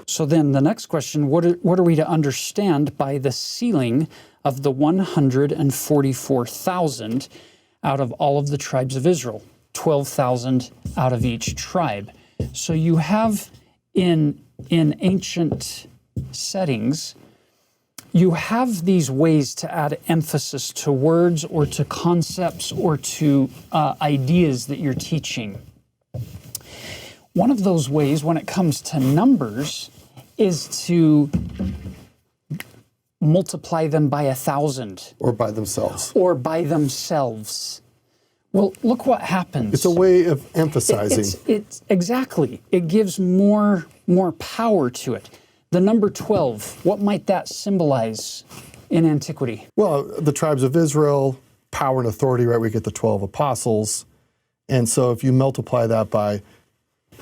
So then the next question, what are we to understand by the sealing of the 144,000 out of all of the tribes of Israel? 12,000 out of each tribe. So you have in ancient settings, you have these ways to add emphasis to words or to concepts or to ideas that you're teaching. One of those ways when it comes to numbers is to multiply them by 1,000. Or by themselves. Or by themselves. Well, look what happens. It's a way of emphasizing. It's exactly. It gives more power to it. The number 12, what might that symbolize in antiquity? Well, the tribes of Israel, power and authority, right? We get the 12 apostles. And so if you multiply that by...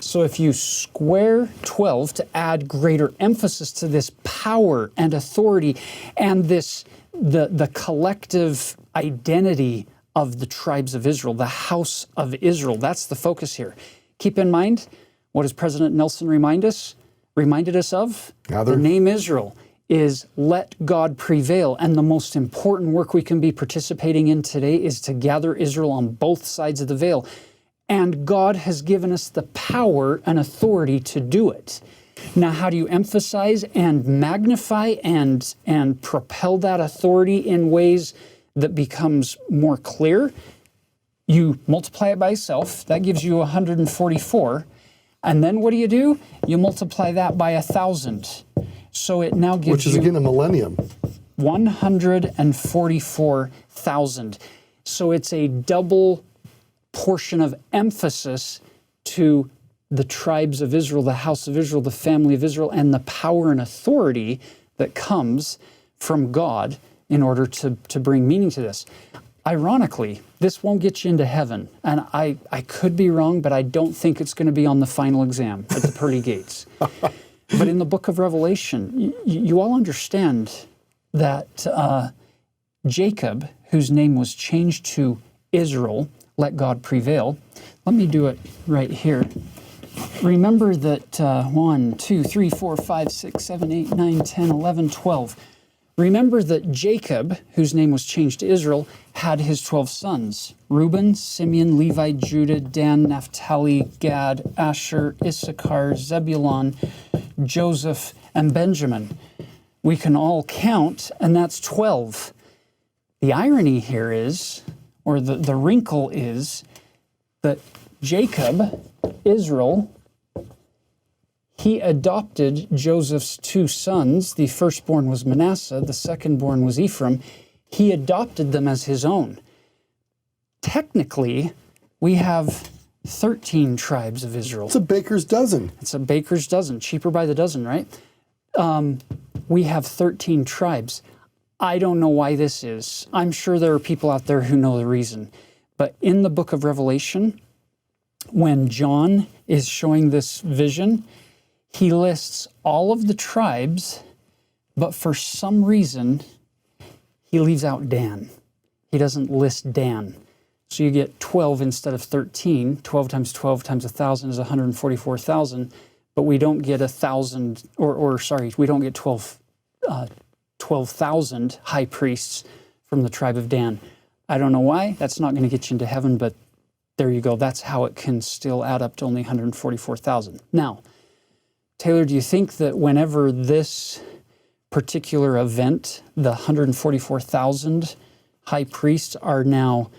So if you square 12 to add greater emphasis to this power and authority and this the collective identity of the tribes of Israel, the house of Israel, that's the focus here. Keep in mind, what does President Nelson reminded us of? The name Israel is let God prevail. And the most important work we can be participating in today is to gather Israel on both sides of the veil. And God has given us the power and authority to do it. Now, how do you emphasize and magnify and propel that authority in ways that becomes more clear? You multiply it by itself. That gives you 144. And then what do? You multiply that by 1,000. So it now gives you... Which is again a millennium. 144,000. So it's a double portion of emphasis to the tribes of Israel, the house of Israel, the family of Israel, and the power and authority that comes from God in order to bring meaning to this. Ironically, this won't get you into heaven. And I could be wrong, but I don't think it's going to be on the final exam at the pearly gates. But in the book of Revelation, you all understand that Jacob, whose name was changed to Israel, let God prevail. Let me do it right here. Remember that 1, 2, 3, 4, 5, 6, 7, 8, 9, 10, 11, 12. Remember that Jacob, whose name was changed to Israel, had his 12 sons. Reuben, Simeon, Levi, Judah, Dan, Naphtali, Gad, Asher, Issachar, Zebulun, Joseph, and Benjamin. We can all count, and that's 12. The irony here is, or the wrinkle is, that Jacob, Israel, he adopted Joseph's two sons. The firstborn was Manasseh, the secondborn was Ephraim. He adopted them as his own. Technically, we have 13 tribes of Israel. It's a baker's dozen. It's a baker's dozen, cheaper by the dozen, right? We have 13 tribes. I don't know why this is. I'm sure there are people out there who know the reason. But in the book of Revelation, when John is showing this vision, he lists all of the tribes, but for some reason, he leaves out Dan. He doesn't list Dan. So you get 12 instead of 13. 12 times 12 times 1,000 is 144,000, but we don't get 1,000, we don't get 12,000 high priests from the tribe of Dan. I don't know why. That's not going to get you into heaven, but there you go. That's how it can still add up to only 144,000. Now, Tayler, do you think that whenever this particular event, the 144,000 high priests are now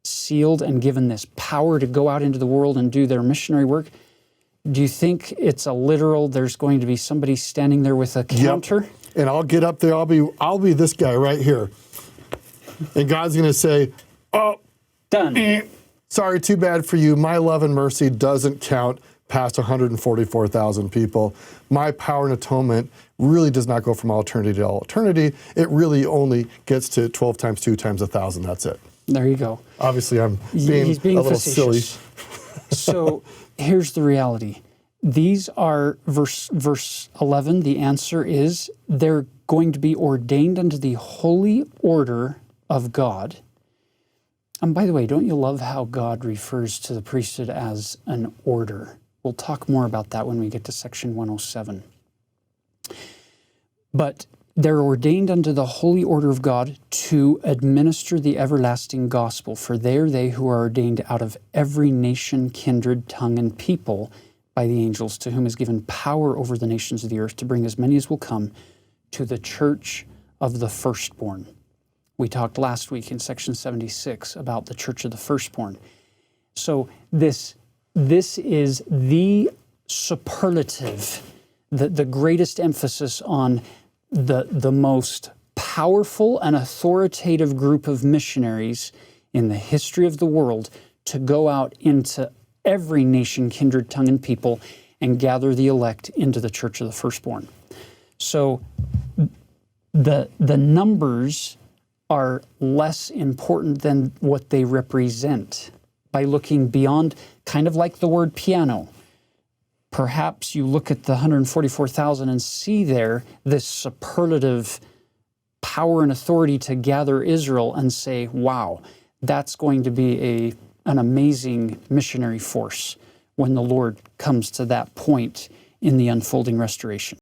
sealed and given this power to go out into the world and do their missionary work, do you think it's a literal, there's going to be somebody standing there with a counter? Yep. And I'll get up there, I'll be this guy right here. And God's going to say, oh, done. Sorry, too bad for you. My love and mercy doesn't count past 144,000 people. My power and atonement really does not go from all eternity to all eternity. It really only gets to 12 times 2 times 1,000. That's it. There you go. Obviously, He's being a little facetious. silly. So here's the reality. These are verse 11. The answer is they're going to be ordained unto the holy order of God. And by the way, don't you love how God refers to the priesthood as an order? We'll talk more about that when we get to section 107. But they're ordained unto the holy order of God to administer the everlasting gospel, for they are they who are ordained out of every nation, kindred, tongue, and people by the angels, to whom is given power over the nations of the earth, to bring as many as will come to the church of the firstborn. We talked last week in section 76 about the church of the firstborn. So this is the superlative, the greatest emphasis on the most powerful and authoritative group of missionaries in the history of the world to go out into every nation, kindred, tongue, and people and gather the elect into the church of the firstborn. So the numbers are less important than what they represent by looking beyond, kind of like the word piano. Perhaps you look at the 144,000 and see there this superlative power and authority to gather Israel and say, wow, that's going to be an amazing missionary force when the Lord comes to that point in the unfolding restoration.